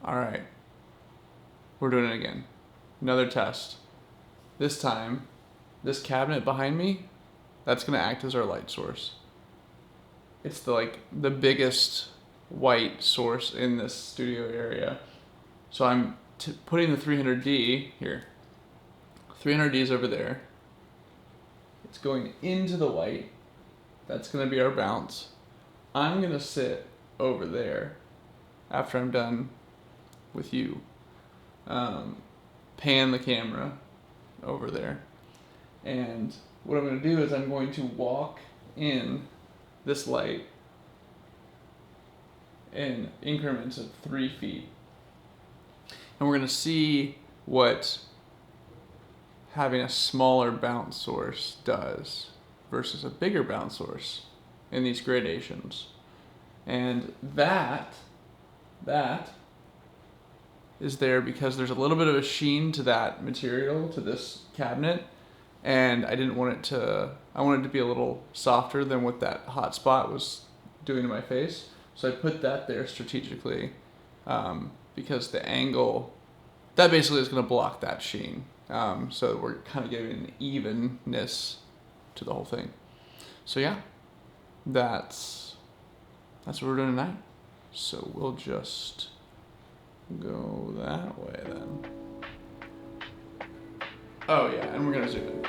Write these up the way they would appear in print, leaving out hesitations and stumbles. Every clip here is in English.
All right, we're doing it again. Another test. This time, this cabinet behind me, that's gonna act as our light source. It's the biggest white source in this studio area. So I'm putting the 300D here. 300D is over there. It's going into the white. That's gonna be our bounce. I'm gonna sit over there after I'm done with you. Pan the camera over there. And what I'm going to do is I'm going to walk in this light in increments of 3 feet. And we're going to see what having a smaller bounce source does versus a bigger bounce source in these gradations. And that is there because there's a little bit of a sheen to that material, to this cabinet, and I wanted it to be a little softer than what that hot spot was doing to my face. So I put that there strategically because the angle, that basically is going to block that sheen. So we're kind of giving an evenness to the whole thing. So yeah, that's what we're doing tonight. So we'll just go that way then. Oh yeah, and we're gonna zoom in.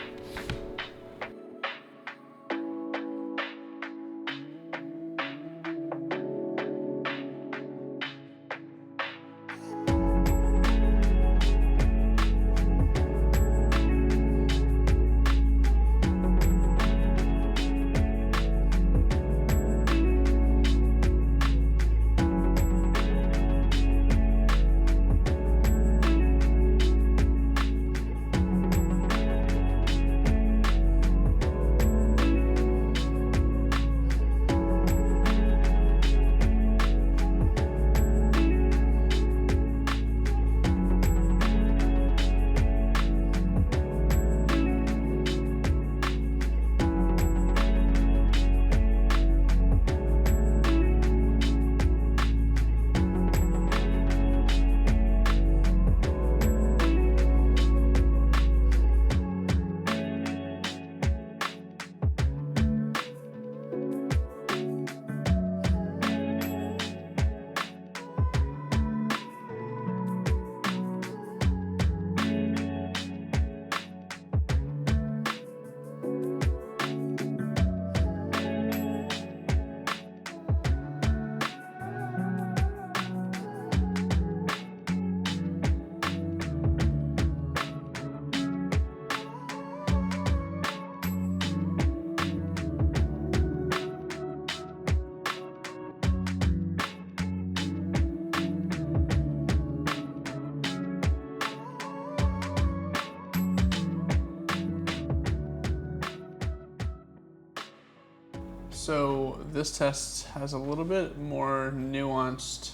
So this test has a little bit more nuanced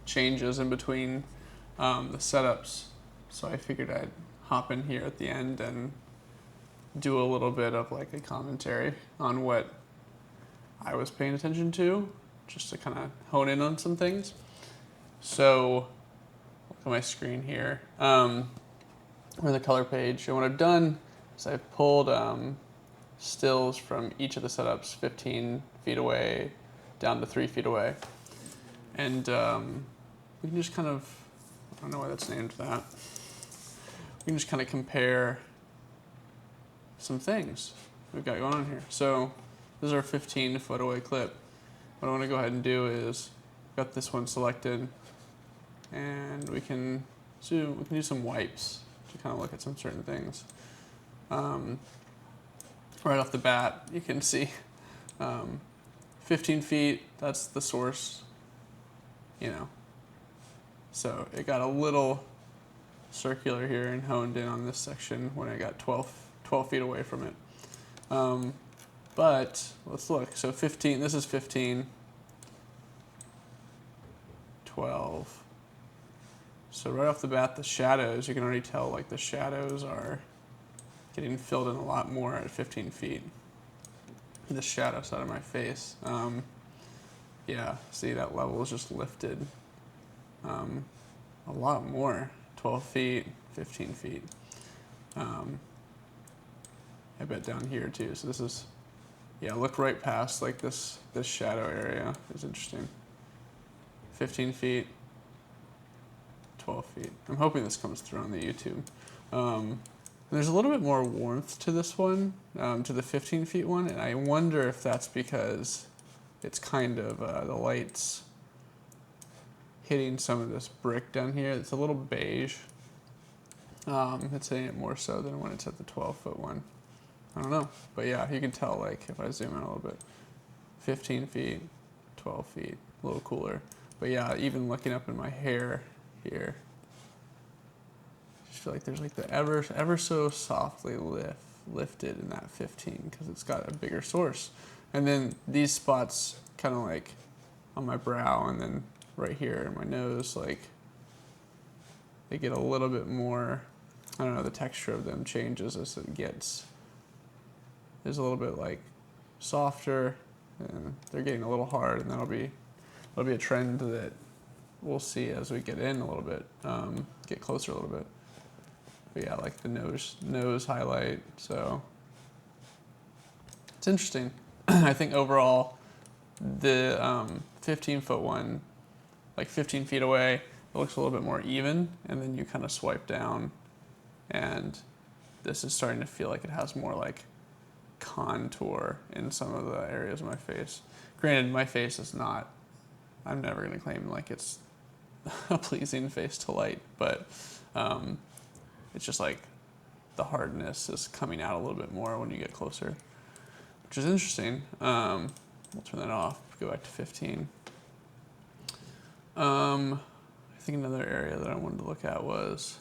changes in between the setups. So I figured I'd hop in here at the end and do a little bit of like a commentary on what I was paying attention to, just to kind of hone in on some things. So look at my screen here. We're in the color page, and what I've done is I've pulled stills from each of the setups 15 feet away down to 3 feet away. And we can just kind of, I don't know why that's named that. We can just kind of compare some things we've got going on here. So this is our 15 foot away clip. What I want to go ahead and do is, got this one selected, and we can do some wipes to kind of look at some certain things. Right off the bat, you can see 15 feet, that's the source, you know. So it got a little circular here and honed in on this section when I got 12 feet away from it. But let's look. So 15, this is 15, 12. So right off the bat, the shadows, you can already tell like the shadows are getting filled in a lot more at 15 feet. The shadow side of my face. Yeah, see that level is just lifted a lot more, 12 feet, 15 feet. I bet down here too. So this is, yeah, look right past like this shadow area is interesting. 15 feet, 12 feet. I'm hoping this comes through on the YouTube. There's a little bit more warmth to this one, to the 15 feet one, and I wonder if that's because it's kind of, the light's hitting some of this brick down here. It's a little beige. It's hitting it more so than when it's at the 12-foot one. I don't know, but yeah, you can tell like if I zoom in a little bit, 15 feet, 12 feet, a little cooler. But yeah, even looking up in my hair here, I just feel like there's like the ever so softly lifted in that 15 because it's got a bigger source. And then these spots kind of like on my brow and then right here in my nose, like they get a little bit more, I don't know, the texture of them changes as it gets. There's a little bit like softer and they're getting a little hard, and that'll be a trend that we'll see as we get in a little bit, get closer a little bit. But yeah, like the nose highlight, so it's interesting. I think overall the 15-foot one, like 15 feet away, it looks a little bit more even, and then you kind of swipe down and this is starting to feel like it has more like contour in some of the areas of my face. Granted, my face is not, I'm never going to claim like it's a pleasing face to light, but it's just like the hardness is coming out a little bit more when you get closer, which is interesting. We'll turn that off, go back to 15. I think another area that I wanted to look at was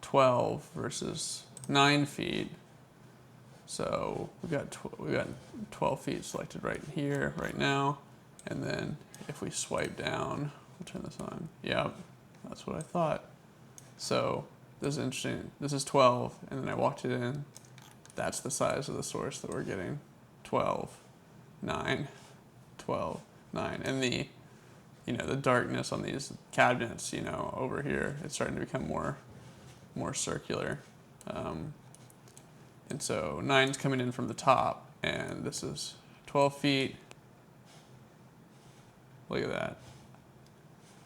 12 versus 9 feet. So we've got 12 feet selected right here, right now. And then if we swipe down, we'll turn this on. Yep, that's what I thought. So this is interesting. This is 12, and then I walked it in. That's the size of the source that we're getting. 12, 9, 12, 9. And the, the darkness on these cabinets, over here, it's starting to become more circular. And so 9's coming in from the top, and this is 12 feet. Look at that.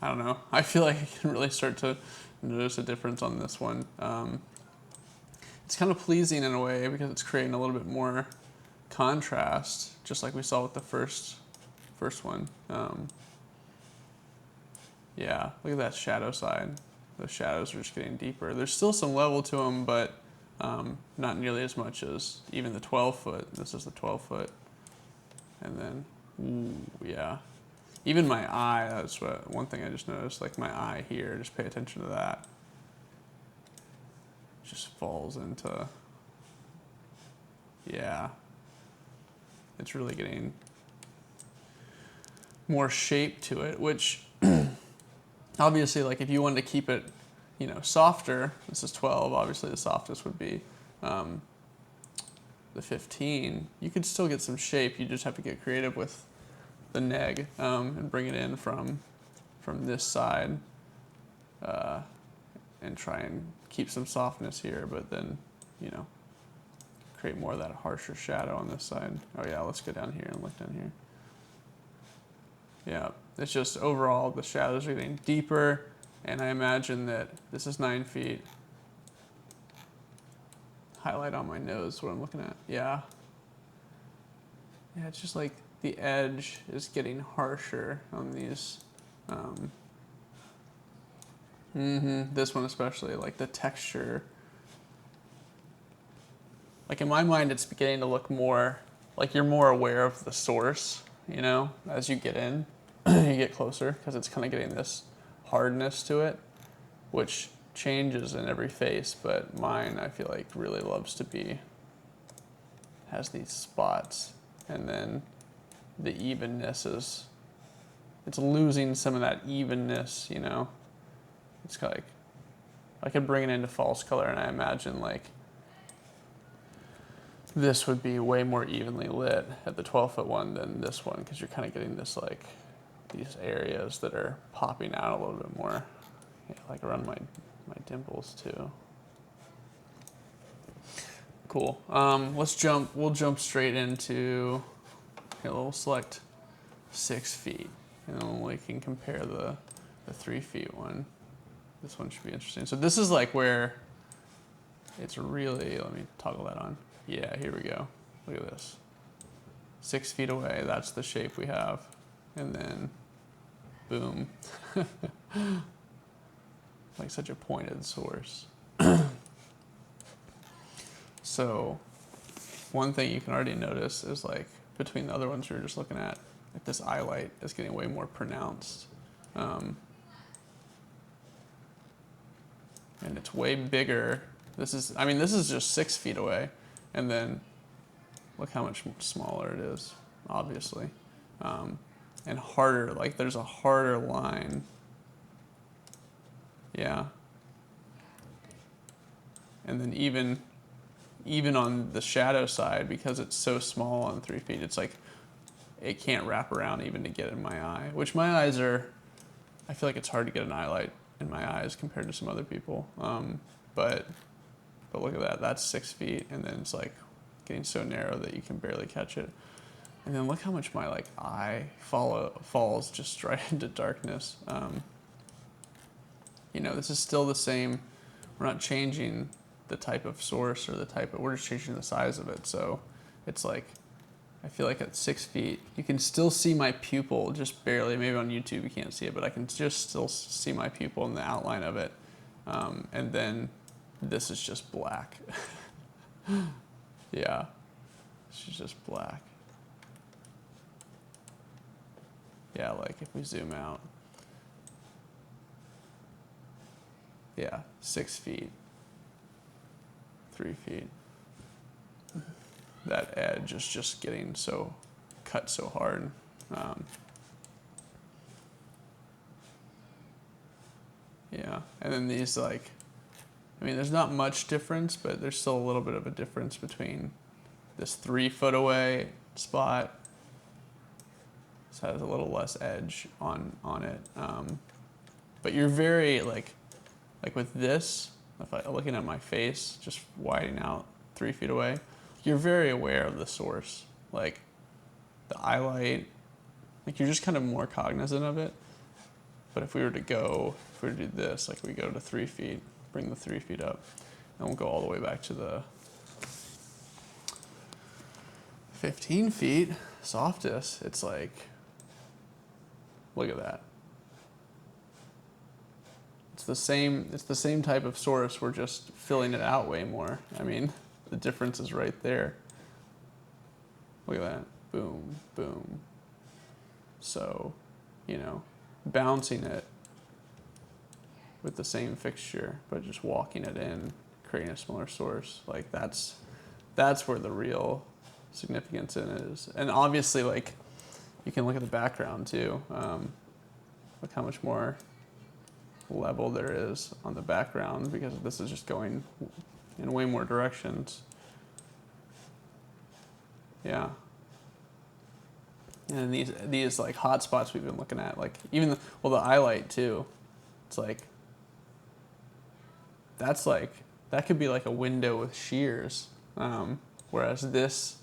I don't know. I feel like I can really start to notice a difference on this one. It's kind of pleasing in a way because it's creating a little bit more contrast, just like we saw with the first one. Yeah, look at that shadow side. The shadows are just getting deeper. There's still some level to them, but not nearly as much as even the 12-foot. This is the 12-foot. And then, ooh, yeah. Even my eye, that's one thing I just noticed, like my eye here, just pay attention to that. Just falls into, yeah. It's really getting more shape to it, which obviously, like if you wanted to keep it, softer, this is 12, obviously the softest would be the 15. You could still get some shape, you just have to get creative with the neg and bring it in from this side and try and keep some softness here, but then, create more of that harsher shadow on this side. Oh yeah, let's go down here and look down here. Yeah, it's just overall the shadows are getting deeper, and I imagine that this is 9 feet. Highlight on my nose, what I'm looking at. Yeah. Yeah, it's just like the edge is getting harsher on these. This one especially, like the texture. Like in my mind, it's beginning to look more like you're more aware of the source, as you get in, you get closer, because it's kind of getting this hardness to it, which changes in every face, but mine I feel like really loves to has these spots, and then the evenness it's losing some of that evenness, It's kind of like, I could bring it into false color, and I imagine like this would be way more evenly lit at the 12-foot one than this one, because you're kind of getting this like these areas that are popping out a little bit more, yeah, like around my dimples too. Cool. We'll jump straight into, okay, we'll select 6 feet, and then we can compare the 3 feet one. This one should be interesting. So this is like where it's really, let me toggle that on. Yeah, here we go. Look at this. 6 feet away, that's the shape we have. And then, boom. Like such a pointed source. So one thing you can already notice is like between the other ones we were just looking at, like this eye light is getting way more pronounced. And it's way bigger. This is just 6 feet away. And then look how much smaller it is, obviously. And harder, like there's a harder line. Yeah. And then even on the shadow side, because it's so small on 3 feet, it's like, it can't wrap around even to get in my eye, which my eyes are, I feel like it's hard to get an eye light in my eyes compared to some other people. But look at that, that's 6 feet, and then it's like getting so narrow that you can barely catch it. And then look how much my like eye falls just right into darkness. You know, this is still the same. We're not changing the type of source or the type of, we're just changing the size of it. So it's like, I feel like at 6 feet, you can still see my pupil just barely. Maybe on YouTube you can't see it, but I can just still see my pupil in the outline of it. And then this is just black. Yeah, she's just black. Yeah, like if we zoom out. Yeah, 6 feet, 3 feet. That edge is just getting so cut so hard. Yeah, and then these like, I mean, there's not much difference, but there's still a little bit of a difference between this 3 foot away spot. This has a little less edge on it. But you're very like with this, if I'm looking at my face, just widening out 3 feet away, you're very aware of the source. Like the eye light, like you're just kind of more cognizant of it. But if we were to do this, like we go to 3 feet, bring the 3 feet up, and we'll go all the way back to the 15 feet, softest, it's like, look at that. It's the same type of source, we're just filling it out way more. I mean, the difference is right there. Look at that, boom, boom. So, you know, bouncing it with the same fixture, but just walking it in, creating a smaller source. Like that's where the real significance in it is. And obviously, like, you can look at the background too. Look how much more level there is on the background, because this is just going in way more directions. Yeah. And these like hot spots we've been looking at, like even the eye light too. It's like, that could be like a window with shears. Whereas this,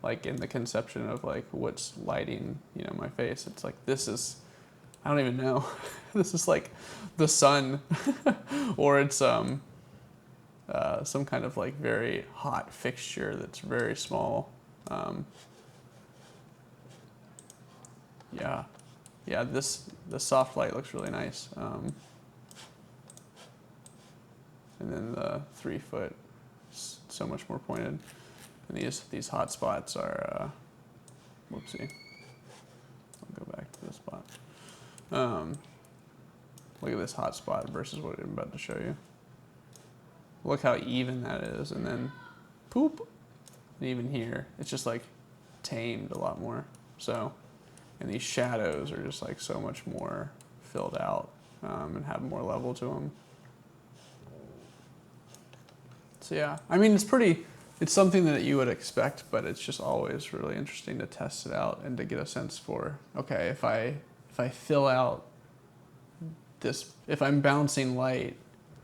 like in the conception of like what's lighting, you know, my face, it's like, this is, I don't even know. This is like the sun, or it's some kind of like very hot fixture that's very small. Yeah, the soft light looks really nice. And then the 3 foot is so much more pointed. And these hot spots are, whoopsie. I'll go back to this spot. Look at this hot spot versus what I'm about to show you. Look how even that is, and then poop. And even here, it's just like tamed a lot more. So, and these shadows are just like so much more filled out and have more level to them. So yeah, I mean, it's something that you would expect, but it's just always really interesting to test it out and to get a sense for, okay, if I if I fill out this, if I'm bouncing light,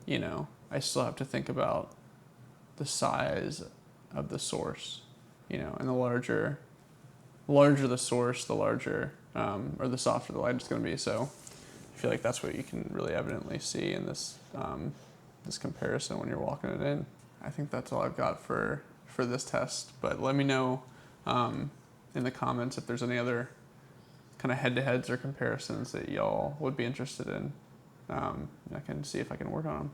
you know, I still have to think about the size of the source, you know, and the larger the source, the larger, or the softer the light is going to be. So I feel like that's what you can really evidently see in this this comparison when you're walking it in. I think that's all I've got for this test, but let me know in the comments if there's any other kind of head-to-heads or comparisons that y'all would be interested in. I can see if I can work on them.